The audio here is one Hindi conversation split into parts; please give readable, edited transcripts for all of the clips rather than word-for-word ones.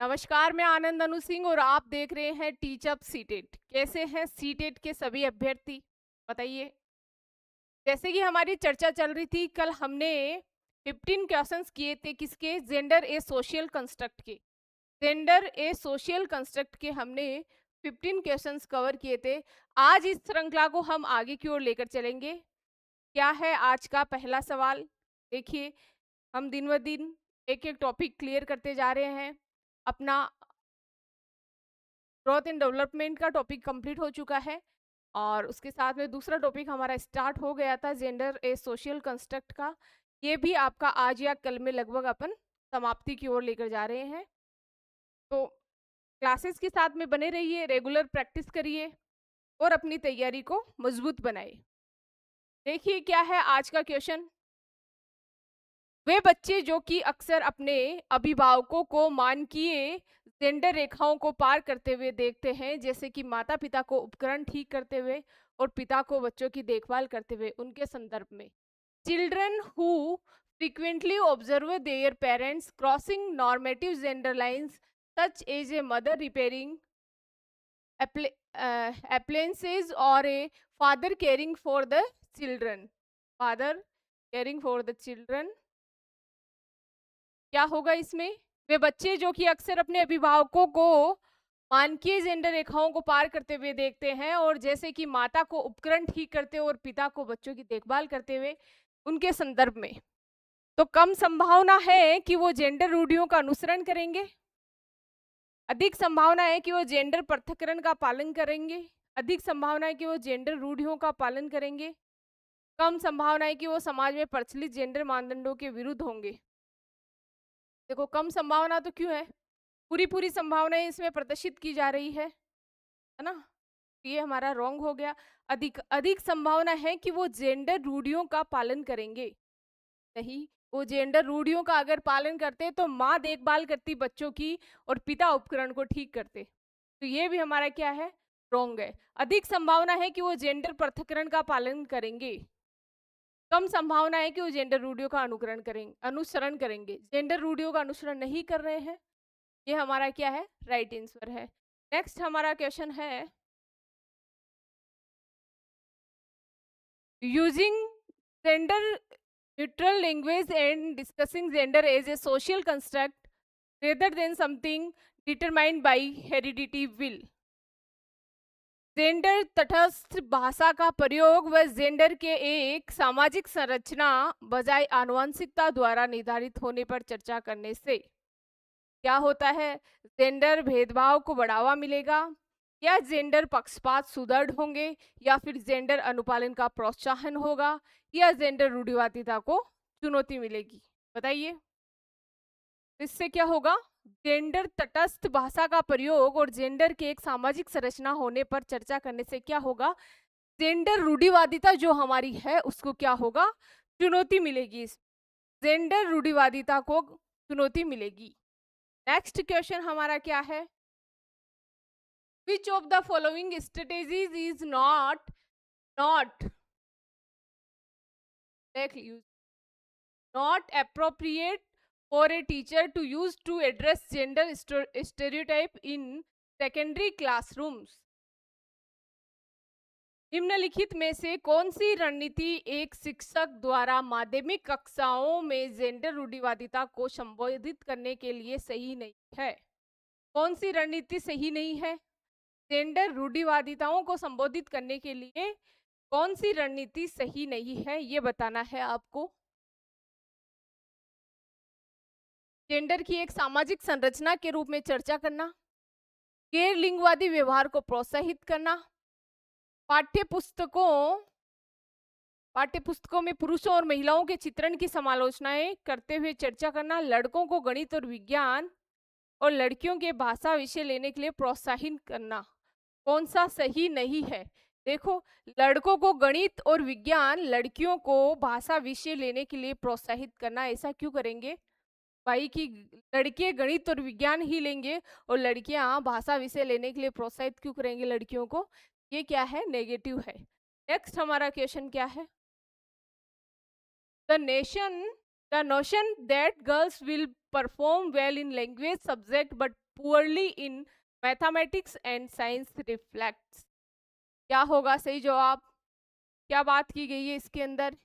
नमस्कार, मैं आनंद अनु सिंह और आप देख रहे हैं टीच अप सीटेट। कैसे हैं सीटेट के सभी अभ्यर्थी, बताइए। जैसे कि हमारी चर्चा चल रही थी, कल हमने 15 क्वेश्चंस किए थे, किसके? जेंडर ए सोशल कंस्ट्रक्ट के। जेंडर ए सोशल कंस्ट्रक्ट के हमने 15 क्वेश्चंस कवर किए थे। आज इस श्रृंखला को हम आगे की ओर लेकर चलेंगे। क्या है आज का पहला सवाल? देखिए, हम दिन ब दिन एक एक टॉपिक क्लियर करते जा रहे हैं। अपना ग्रोथ एंड डेवलपमेंट का टॉपिक कंप्लीट हो चुका है और उसके साथ में दूसरा टॉपिक हमारा स्टार्ट हो गया था, जेंडर ए सोशल कंस्ट्रक्ट का। ये भी आपका आज या कल में लगभग अपन समाप्ति की ओर लेकर जा रहे हैं। तो क्लासेस के साथ में बने रहिए, रेगुलर प्रैक्टिस करिए और अपनी तैयारी को मजबूत बनाइए। देखिए क्या है आज का क्वेश्चन। वे बच्चे जो कि अक्सर अपने अभिभावकों को मानकीय जेंडर रेखाओं को पार करते हुए देखते हैं, जैसे कि माता पिता को उपकरण ठीक करते हुए और पिता को बच्चों की देखभाल करते हुए, उनके संदर्भ में। Children who frequently observe their parents crossing normative gender lines such as a mother repairing appliances or a father caring for the children, father caring for the children। क्या होगा इसमें? वे बच्चे जो कि अक्सर अपने अभिभावकों को मानकीय जेंडर रेखाओं को पार करते हुए देखते हैं और जैसे कि माता को उपकरण ठीक करते हुए और पिता को बच्चों की देखभाल करते हुए, उनके संदर्भ में। तो कम संभावना है कि वो जेंडर रूढ़ियों का अनुसरण करेंगे, अधिक संभावना है कि वो जेंडर पृथक्करण का पालन करेंगे, अधिक संभावना है कि वो जेंडर रूढ़ियों का पालन करेंगे, कम संभावना है कि वो समाज में प्रचलित जेंडर मानदंडों के विरुद्ध होंगे। देखो, कम संभावना तो क्यों है? पूरी संभावनाएं इसमें प्रदर्शित की जा रही है ना? ये हमारा रॉन्ग हो गया। अधिक अधिक संभावना है कि वो जेंडर रूढ़ियों का पालन करेंगे। नहीं, वो जेंडर रूढ़ियों का अगर पालन करते तो माँ देखभाल करती बच्चों की और पिता उपकरण को ठीक करते। तो ये भी हमारा क्या है? रॉन्ग है। अधिक संभावना है कि वो जेंडर पृथक्करण का पालन करेंगे, कम संभावना है कि वो जेंडर रूढ़ियों का अनुसरण करेंगे। जेंडर रूढ़ियों का अनुसरण नहीं कर रहे हैं, ये हमारा क्या है? राइट आंसर है। नेक्स्ट हमारा क्वेश्चन है, using gender neutral language and discussing gender as a social construct rather than something determined by heredity will. Gender तटस्थ भाषा का प्रयोग व जेंडर के एक सामाजिक संरचना बजाय आनुवंशिकता द्वारा निर्धारित होने पर चर्चा करने से क्या होता है? जेंडर भेदभाव को बढ़ावा मिलेगा, या जेंडर पक्षपात सुदृढ़ होंगे, या फिर जेंडर अनुपालन का प्रोत्साहन होगा, या जेंडर रूढ़िवादिता को चुनौती मिलेगी? बताइए, इससे क्या होगा? जेंडर तटस्थ भाषा का प्रयोग और जेंडर के एक सामाजिक संरचना होने पर चर्चा करने से क्या होगा? जेंडर रूढ़िवादिता जो हमारी है उसको क्या होगा? चुनौती मिलेगी। जेंडर रूढ़िवादिता को चुनौती मिलेगी। नेक्स्ट क्वेश्चन हमारा क्या है? Which of the following strategies is not not appropriate for a teacher to use to address gender stereotype in secondary classrooms? निम्नलिखित में से कौन सी रणनीति एक शिक्षक द्वारा माध्यमिक कक्षाओं में जेंडर रूढ़िवादिता को संबोधित करने के लिए सही नहीं है? कौन सी रणनीति सही नहीं है? जेंडर रूढ़िवादिताओं को संबोधित करने के लिए कौन सी रणनीति सही नहीं है, ये बताना है आपको। जेंडर की एक सामाजिक संरचना के रूप में चर्चा करना, गैर लिंगवादी व्यवहार को प्रोत्साहित करना, पाठ्यपुस्तकों में पुरुषों और महिलाओं के चित्रण की समालोचनाएं करते हुए चर्चा करना, लड़कों को गणित और विज्ञान और लड़कियों के भाषा विषय लेने के लिए प्रोत्साहित करना। कौन सा सही नहीं है? देखो, लड़कों को गणित और विज्ञान, लड़कियों को भाषा विषय लेने के लिए प्रोत्साहित करना, ऐसा क्यों करेंगे भाई? कि लड़के गणित और विज्ञान ही लेंगे और लड़कियां भाषा विषय लेने के लिए प्रोत्साहित क्यों करेंगे लड़कियों को? ये क्या है? नेगेटिव है। नेक्स्ट हमारा क्वेश्चन क्या है? The notion that girls will perform well in language subject but poorly in mathematics and science reflects. क्या होगा सही जवाब? क्या बात की गई है इसके अंदर?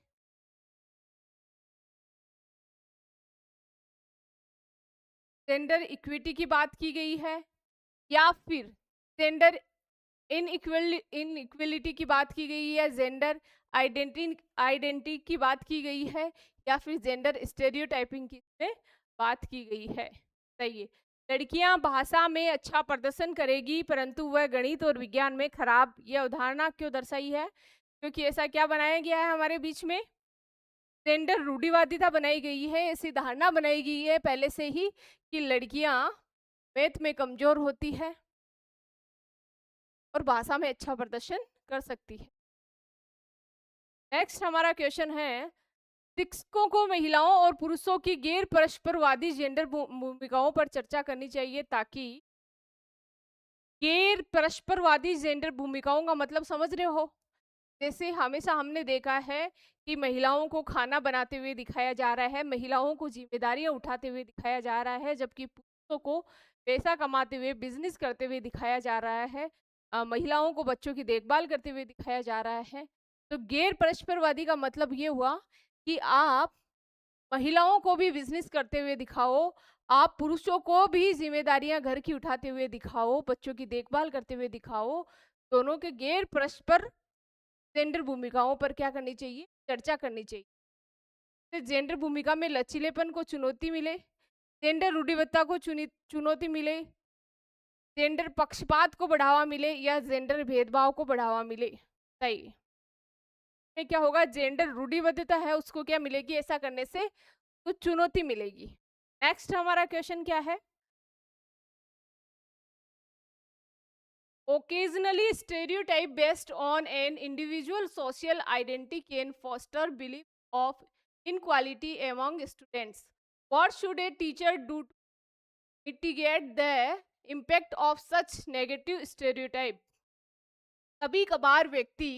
जेंडर इक्विटी की बात की गई है, या फिर जेंडर इनइक्वलिटी की बात की गई है, जेंडर आइडेंटिटी की बात की गई है, या फिर जेंडर स्टेरियोटाइपिंग की इसमें बात की गई है? सही है। लड़कियां भाषा में अच्छा प्रदर्शन करेगी परंतु वह गणित और विज्ञान में खराब, यह अवधारणा क्यों दर्शाई है? क्योंकि ऐसा क्या बनाया गया है हमारे बीच में? जेंडर रूढ़िवादिता बनाई गई है, ऐसी धारणा बनाई गई है पहले से ही कि लड़कियां मैथ में कमजोर होती है और भाषा में अच्छा प्रदर्शन कर सकती है। नेक्स्ट हमारा क्वेश्चन है, शिक्षकों को महिलाओं और पुरुषों की गैर परस्परवादी जेंडर भूमिकाओं पर चर्चा करनी चाहिए ताकि गैर परस्परवादी जेंडर भूमिकाओं का मतलब समझ रहे हो? जैसे हमेशा हमने देखा है कि महिलाओं को खाना बनाते हुए दिखाया जा रहा है, महिलाओं को जिम्मेदारियां उठाते हुए दिखाया जा रहा है, जबकि पुरुषों को पैसा कमाते हुए बिजनेस करते हुए दिखाया जा रहा है, महिलाओं को बच्चों की देखभाल करते हुए दिखाया जा रहा है। तो गैर परस्परवादी का मतलब ये हुआ कि आप महिलाओं को भी बिजनेस करते हुए दिखाओ, आप पुरुषों को भी जिम्मेदारियां घर की उठाते हुए दिखाओ, बच्चों की देखभाल करते हुए दिखाओ। दोनों के गैर परस्पर जेंडर भूमिकाओं पर क्या करनी चाहिए? चर्चा करनी चाहिए। तो जेंडर भूमिका में लचीलेपन को चुनौती मिले, जेंडर रूढ़िबद्धता को चुनौती मिले, जेंडर पक्षपात को बढ़ावा मिले, या जेंडर भेदभाव को बढ़ावा मिले। सही में क्या होगा? जेंडर रूढ़िबद्धता है उसको क्या मिलेगी ऐसा करने से? तो चुनौती मिलेगी। नेक्स्ट हमारा क्वेश्चन क्या है? Occasionally, stereotype based on an individual social identity can foster belief of inequality among students. What should a teacher do to mitigate the impact of such negative stereotype? कभी कभार व्यक्ति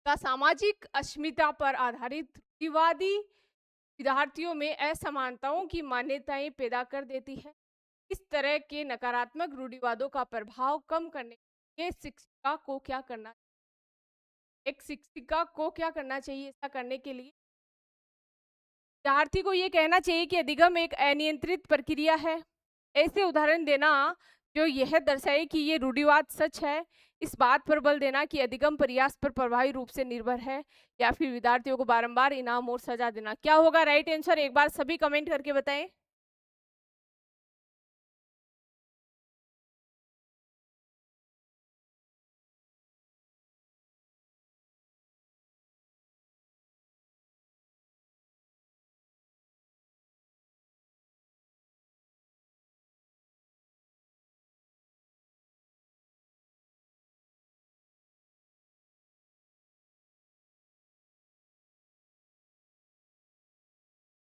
का सामाजिक अस्मिता पर आधारित विवादी विद्यार्थियों में असमानताओं की मान्यताएं पैदा कर देती है। इस तरह के नकारात्मक रूढ़िवादों का प्रभाव कम करने के लिए एक शिक्षिका को क्या करना चाहिए? ऐसा करने के लिए विद्यार्थी को ये कहना चाहिए कि अधिगम एक अनियंत्रित प्रक्रिया है। ऐसे उदाहरण देना जो यह दर्शाए कि ये रूढ़िवाद सच है। इस बात पर बल देना कि अधिगम प्रयास पर प्रभावी रूप से निर्भर है, या फिर विद्यार्थियों को बारंबार इनाम और सजा देना। क्या होगा राइट आंसर? एक बार सभी कमेंट करके बताएं।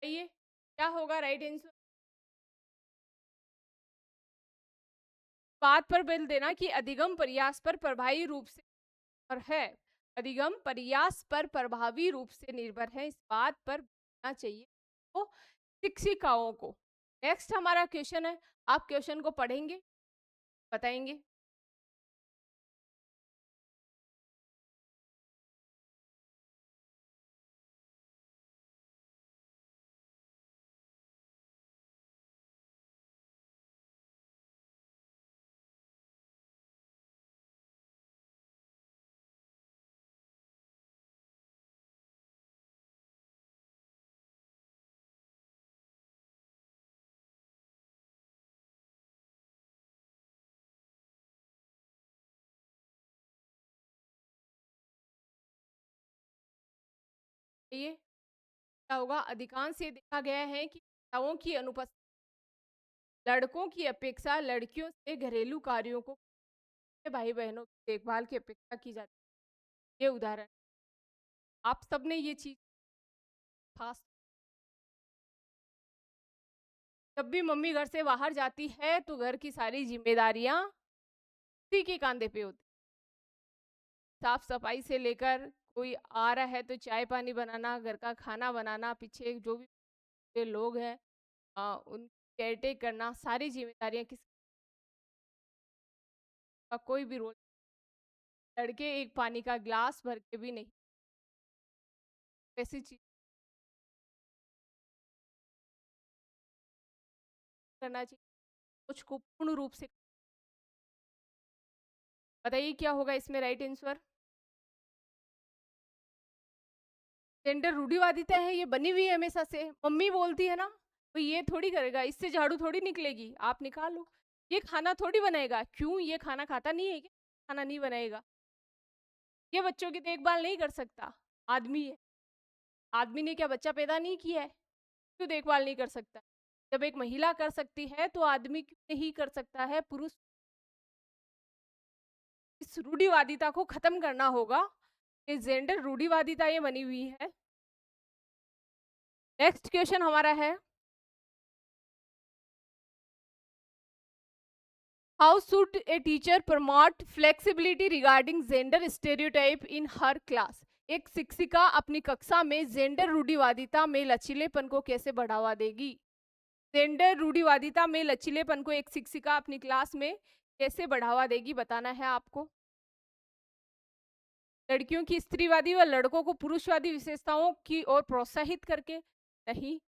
बताइए क्या होगा राइट आंसर? बात पर बल देना कि अधिगम प्रयास पर प्रभावी रूप से और है, अधिगम प्रयास पर प्रभावी रूप से निर्भर है, इस बात पर होना चाहिए तो शिक्षिकाओं को। नेक्स्ट हमारा क्वेश्चन है, आप क्वेश्चन को पढ़ेंगे, बताएंगे। ये क्या होगा? अधिकांश ये देखा गया है कि महिलाओं की अनुपस्थिति लड़कों की अपेक्षा लड़कियों से घरेलू कार्यों को भाई बहनों की देखभाल की अपेक्षा की जाती है। ये उदाहरण आप सबने ये चीज खास, जब भी मम्मी घर से बाहर जाती है तो घर की सारी जिम्मेदारियां उसी के कंधे पे होती, साफ सफाई से लेकर कोई आ रहा है तो चाय पानी बनाना, घर का खाना बनाना, पीछे जो भी लोग हैं उन केयरटेक करना, सारी जिम्मेदारियां किस का कोई भी रोल, लड़के एक पानी का ग्लास भर के भी नहीं, ऐसी चीज करना चाहिए, कुछ को पूर्ण रूप से। बताइए क्या होगा इसमें राइट आंसर? जेंडर रूढ़िवादिता है, ये बनी हुई है हमेशा से, मम्मी बोलती है ना, तो ये थोड़ी करेगा, इससे झाड़ू थोड़ी निकलेगी, आप निकालो। ये खाना थोड़ी बनाएगा, क्यों, ये खाना खाता नहीं है क्या, खाना नहीं बनाएगा। ये बच्चों की देखभाल नहीं कर सकता, आदमी है। आदमी ने क्या बच्चा पैदा नहीं किया है, क्यों देखभाल नहीं कर सकता? जब एक महिला कर सकती है तो आदमी क्यों नहीं कर सकता है, पुरुष। इस रूढ़िवादिता को खत्म करना होगा, ये जेंडर रूढ़िवादिता ये बनी हुई है। नेक्स्ट क्वेश्चन हमारा है, how should a teacher promote flexibility regarding gender stereotype in her class? एक शिक्षिका अपनी कक्षा में जेंडर रूढ़िवादिता में लचीलेपन को कैसे बढ़ावा देगी? जेंडर रूढ़िवादिता में लचीलेपन को एक शिक्षिका अपनी क्लास में कैसे बढ़ावा देगी, बताना है आपको। लड़कियों की स्त्रीवादी व लड़कों को पुरुषवादी विशेषताओं की ओर प्रोत्साहित करके? नहीं,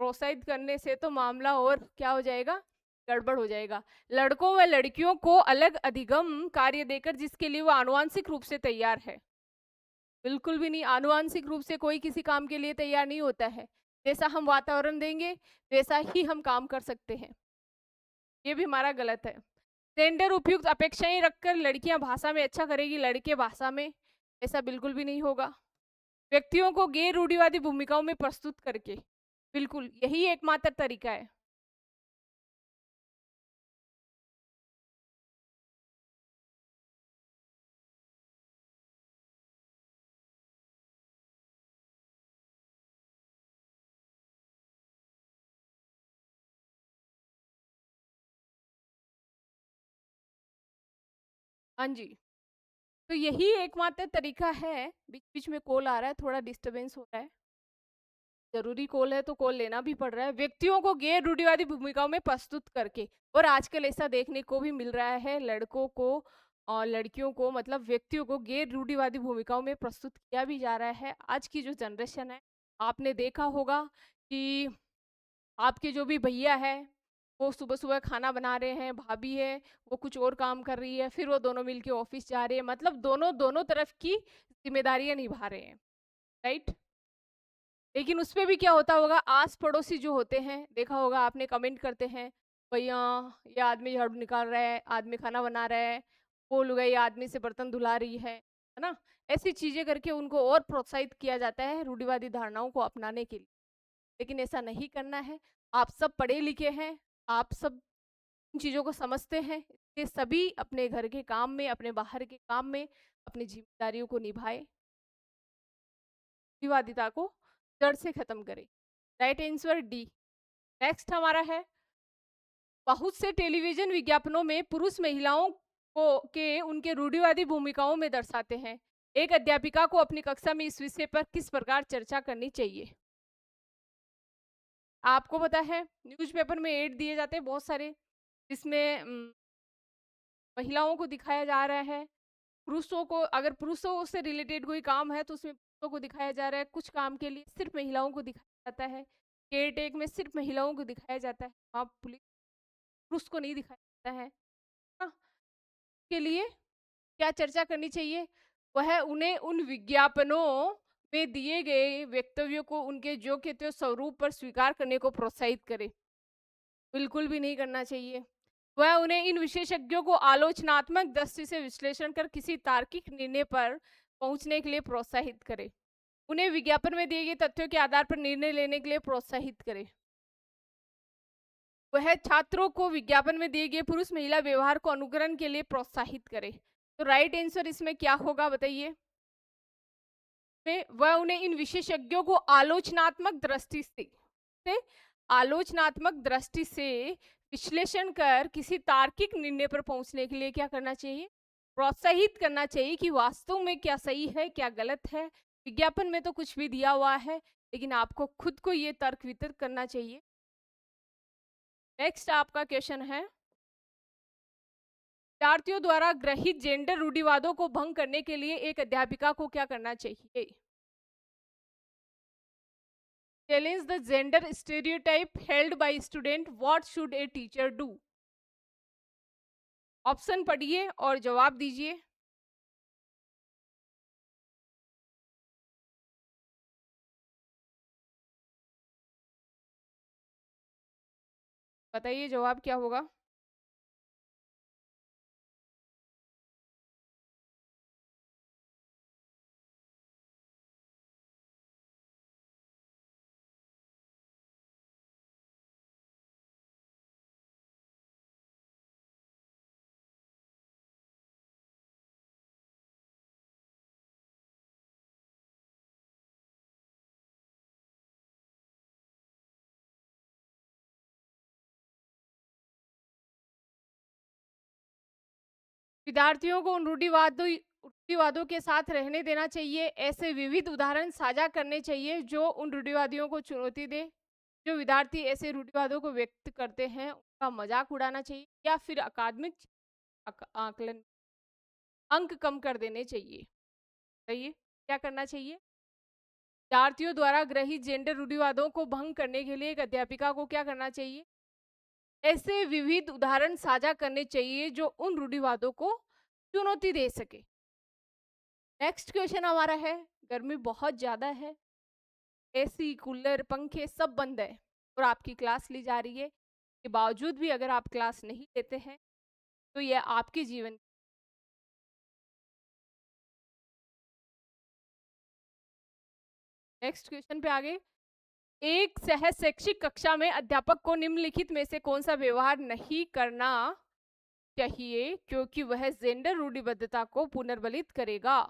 प्रोत्साहित करने से तो मामला और क्या हो जाएगा, गड़बड़ हो जाएगा। लड़कों व लड़कियों को अलग अधिगम कार्य देकर जिसके लिए वो आनुवांशिक रूप से तैयार है। बिल्कुल भी नहीं, आनुवांशिक रूप से कोई किसी काम के लिए तैयार नहीं होता है। जैसा हम वातावरण देंगे वैसा ही हम काम कर सकते हैं, ये भी हमारा गलत है। जेंडर उपयुक्त अपेक्षाएं रखकर लड़कियां भाषा में अच्छा करेगी, लड़के भाषा में, ऐसा बिल्कुल भी नहीं होगा। व्यक्तियों को गैर रूढ़िवादी भूमिकाओं में प्रस्तुत करके, बिल्कुल यही एकमात्र तरीका है। हाँ जी, तो यही एकमात्र तरीका है। बीच बीच में कॉल आ रहा है, थोड़ा डिस्टरबेंस हो रहा है, जरूरी कॉल है तो कॉल लेना भी पड़ रहा है। व्यक्तियों को गैर रूढ़िवादी भूमिकाओं में प्रस्तुत करके, और आजकल ऐसा देखने को भी मिल रहा है, लड़कों को और लड़कियों को, मतलब व्यक्तियों को गैर रूढ़िवादी भूमिकाओं में प्रस्तुत किया भी जा रहा है। आज की जो जनरेशन है, आपने देखा होगा कि आपके जो भी भैया है, वो सुबह सुबह खाना बना रहे हैं, भाभी है वो कुछ और काम कर रही है, फिर वो दोनों मिलके ऑफिस जा रहे हैं, मतलब दोनों दोनों तरफ की जिम्मेदारियां निभा रहे हैं, राइट। लेकिन उसपे भी क्या होता होगा, आस पड़ोसी जो होते हैं, देखा होगा आपने, कमेंट करते हैं, भैया ये आदमी झाड़ू निकाल रहा है, आदमी खाना बना रहा है, वो लुगाई आदमी से बर्तन धुला रही है ना। ऐसी चीजें करके उनको और प्रोत्साहित किया जाता है रूढ़िवादी धारणाओं को अपनाने के लिए। लेकिन ऐसा नहीं करना है। आप सब पढ़े लिखे हैं, आप सब इन चीजों को समझते हैं, ये सभी अपने घर के काम में, अपने बाहर के काम में अपनी जिम्मेदारियों को निभाए, विवादिता को जड़ से खत्म करे। Right answer D. नेक्स्ट हमारा है, बहुत से टेलीविजन विज्ञापनों में पुरुष महिलाओं को के उनके रूढ़िवादी भूमिकाओं में दर्शाते हैं। एक अध्यापिका को अपनी कक्षा में इस विषय पर किस प्रकार चर्चा करनी चाहिए? आपको पता है न्यूज़पेपर में एड दिए जाते हैं बहुत सारे, जिसमें महिलाओं को दिखाया जा रहा है, पुरुषों को, अगर पुरुषों से रिलेटेड कोई काम है तो उसमें पुरुषों को दिखाया जा रहा है, कुछ काम के लिए सिर्फ महिलाओं को दिखाया जाता है, केयर टेक में सिर्फ महिलाओं को दिखाया जाता है, वहाँ पुलिस पुरुष को नहीं दिखाया जाता है ना। के लिए क्या चर्चा करनी चाहिए? वह उन्हें उन विज्ञापनों में दिए गए वक्तव्यों को उनके योग्य स्वरूप पर स्वीकार करने को प्रोत्साहित करे। बिल्कुल भी नहीं करना चाहिए। वह उन्हें इन विशेषज्ञों को आलोचनात्मक दृष्टि से विश्लेषण कर किसी तार्किक निर्णय पर पहुंचने के लिए प्रोत्साहित करे। उन्हें विज्ञापन में दिए गए तथ्यों के आधार पर निर्णय लेने के लिए प्रोत्साहित करे। वह छात्रों को विज्ञापन में दिए गए पुरुष महिला व्यवहार को अनुकरण के लिए प्रोत्साहित करे। तो राइट आंसर इसमें क्या होगा बताइए? वह उन्हें इन विशेषज्ञों को आलोचनात्मक दृष्टि से विश्लेषण कर किसी तार्किक निर्णय पर पहुंचने के लिए क्या करना चाहिए? प्रोत्साहित करना चाहिए कि वास्तव में क्या सही है क्या गलत है। विज्ञापन में तो कुछ भी दिया हुआ है, लेकिन आपको खुद को ये तर्क वितर्क करना चाहिए। नेक्स्ट आपका क्वेश्चन है, विद्यार्थियों द्वारा ग्रहित जेंडर रूढ़िवादों को भंग करने के लिए एक अध्यापिका को क्या करना चाहिए? Challenge the gender stereotype held by student, what should a teacher do? Option पढ़िए और जवाब दीजिए। बताइए जवाब क्या होगा? विद्यार्थियों को उन रूढ़िवादों के साथ रहने देना चाहिए। ऐसे विविध उदाहरण साझा करने चाहिए जो उन रूढ़िवादियों को चुनौती दे। जो विद्यार्थी ऐसे रूढ़िवादों को व्यक्त करते हैं, उनका मजाक उड़ाना चाहिए या फिर अकादमिक आकलन अंक कम कर देने चाहिए। बताइए क्या करना चाहिए? विद्यार्थियों द्वारा ग्रहित जेंडर रूढ़िवादों को भंग करने के लिए एक अध्यापिका को क्या करना चाहिए? ऐसे विविध उदाहरण साझा करने चाहिए जो उन रूढ़िवादों को चुनौती दे सके। नेक्स्ट क्वेश्चन हमारा है, गर्मी बहुत ज्यादा है, एसी कूलर पंखे सब बंद है और आपकी क्लास ली जा रही है, के बावजूद भी अगर आप क्लास नहीं लेते हैं तो यह आपके जीवन। नेक्स्ट क्वेश्चन पे आगे, एक सह शैक्षिक कक्षा में अध्यापक को निम्नलिखित में से कौन सा व्यवहार नहीं करना चाहिए क्योंकि वह जेंडर रूढ़िबद्धता को पुनर्बलित करेगा?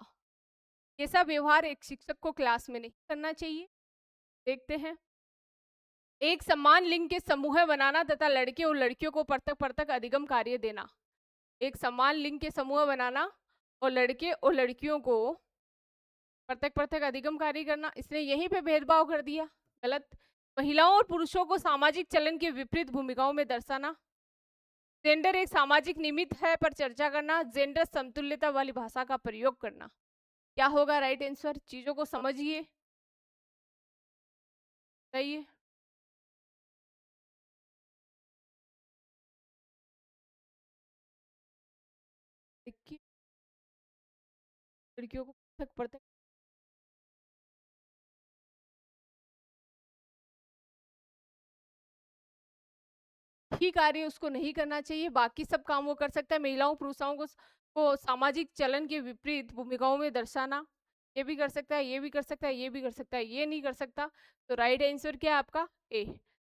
कैसा व्यवहार एक शिक्षक को क्लास में नहीं करना चाहिए? देखते हैं। एक समान लिंग के समूह बनाना तथा लड़के और लड़कियों को पृथक पृथक अधिगम कार्य देना। एक समान लिंग के समूह बनाना और लड़के और लड़कियों को पृथक पृथक अधिगम कार्य करना, इसने यहीं पे भेदभाव कर दिया, गलत। महिलाओं और पुरुषों को सामाजिक चलन के विपरीत भूमिकाओं में दर्शाना। जेंडर एक सामाजिक निमित्त है पर चर्चा करना। जेंडर समतुल्यता वाली भाषा का प्रयोग करना। क्या होगा राइट आंसर? चीजों को समझिए, सही है। देखिए लड़कियों को पृथक पृथक ही कार्य उसको नहीं करना चाहिए, बाकी सब काम वो कर सकता है। महिलाओं पुरुषों को सामाजिक चलन के विपरीत भूमिकाओं में दर्शाना, ये भी कर सकता है, ये भी कर सकता है, ये भी कर सकता है, ये नहीं कर सकता। तो राइट आंसर क्या है आपका? ए।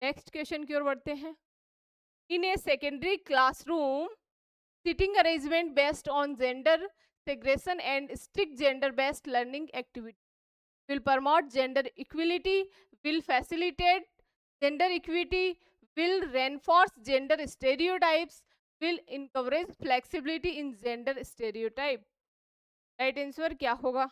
नेक्स्ट क्वेश्चन की ओर बढ़ते हैं। In a secondary classroom seating arrangement based on gender segregation and strict gender based learning activity will promote gender equality, will facilitate gender equity, will reinforce gender stereotypes, will encourage flexibility in gender stereotype. Right answer क्या होगा?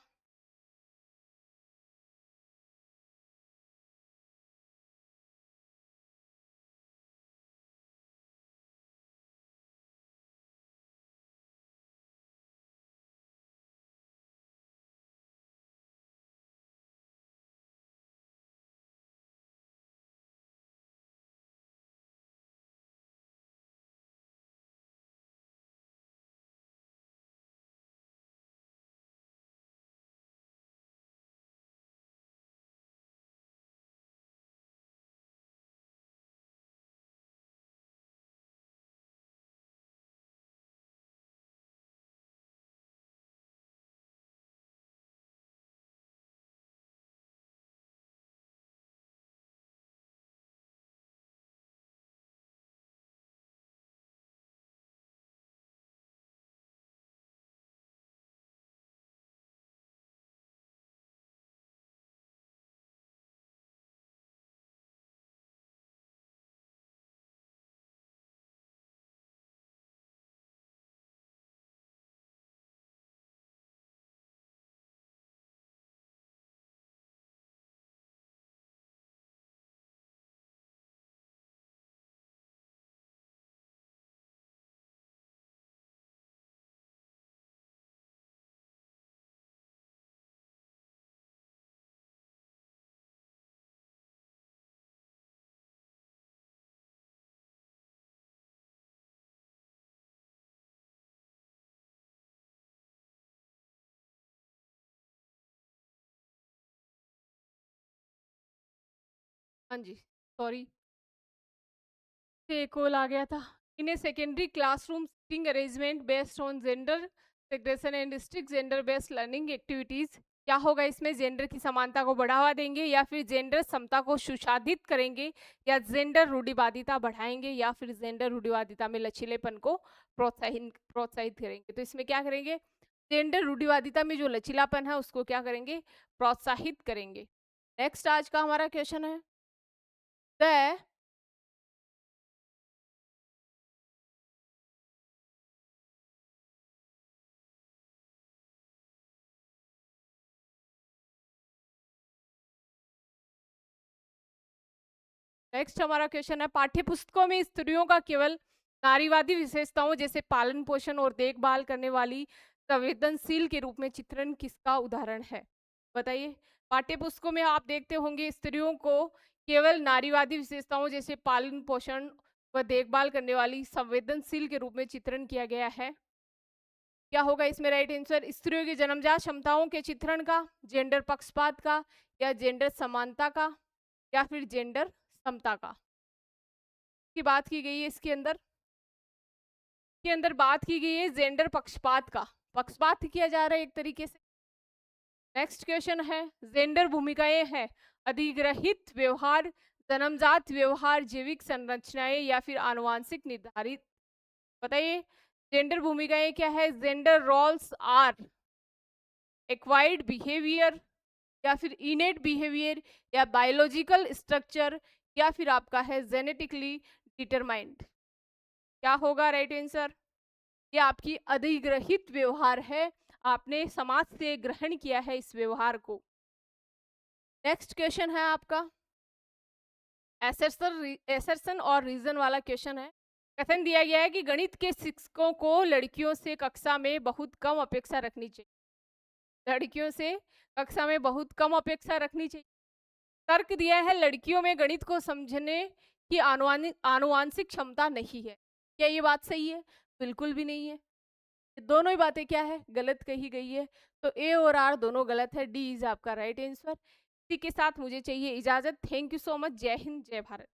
हाँ जी, सॉरी, एक कॉल आ गया था। In a secondary classroom seating arrangement based on gender segregation and strict gender based learning activities, क्या होगा इसमें? जेंडर की समानता को बढ़ावा देंगे, या फिर जेंडर समता को सुशाधित करेंगे, या जेंडर रूढ़िवादिता बढ़ाएंगे, या फिर जेंडर रूढ़िवादिता में लचीलेपन को प्रोत्साहित करेंगे? तो इसमें क्या करेंगे? जेंडर रूढ़िवादिता में जो लचीलापन है उसको क्या करेंगे? प्रोत्साहित करेंगे। नेक्स्ट आज का हमारा क्वेश्चन है, द नेक्स्ट हमारा क्वेश्चन है, पाठ्य पुस्तकों में स्त्रियों का केवल नारीवादी विशेषताओं जैसे पालन पोषण और देखभाल करने वाली संवेदनशील के रूप में चित्रण किसका उदाहरण है? बताइए। पाठ्य पुस्तकों में आप देखते होंगे स्त्रियों को केवल नारीवादी विशेषताओं जैसे पालन पोषण व देखभाल करने वाली संवेदनशील के रूप में चित्रण किया गया है। क्या होगा इसमें राइट आंसर? स्त्रियों की जन्मजात क्षमताओं के चित्रण का, जेंडर पक्षपात का, या जेंडर समानता का, या फिर जेंडर समता का की बात की गई है इसके अंदर। के अंदर बात की गई है जेंडर पक्षपात का, पक्षपात किया जा रहा है एक तरीके से। नेक्स्ट क्वेश्चन है, जेंडर भूमिकाएं हैं अधिग्रहित व्यवहार, जन्मजात व्यवहार, जैविक संरचनाएं, या फिर आनुवांशिक निर्धारित। बताइए जेंडर भूमिकाएं क्या है? Gender roles are acquired behaviour, या फिर इनेट बिहेवियर, या बायोलॉजिकल स्ट्रक्चर, या फिर आपका है जेनेटिकली डिटरमाइंड। क्या होगा राइट आंसर? ये आपकी अधिग्रहित व्यवहार है, आपने समाज से ग्रहण किया है इस व्यवहार को। नेक्स्ट क्वेश्चन है आपका एसर्सन और रीजन वाला क्वेश्चन है। कथन दिया गया है कि गणित के शिक्षकों को लड़कियों से कक्षा में बहुत कम अपेक्षा रखनी चाहिए। लड़कियों से कक्षा में बहुत कम अपेक्षा रखनी चाहिए। तर्क दिया है लड़कियों में गणित को समझने की आनुवांशिक क्षमता नहीं है। क्या ये बात सही है? बिल्कुल भी नहीं है। दोनों ही बातें क्या है? गलत कही गई है। तो ए और आर दोनों गलत है, डी इज आपका राइट आंसर। इसी के साथ मुझे चाहिए इजाजत। Thank you so much. जय हिंद, जय भारत।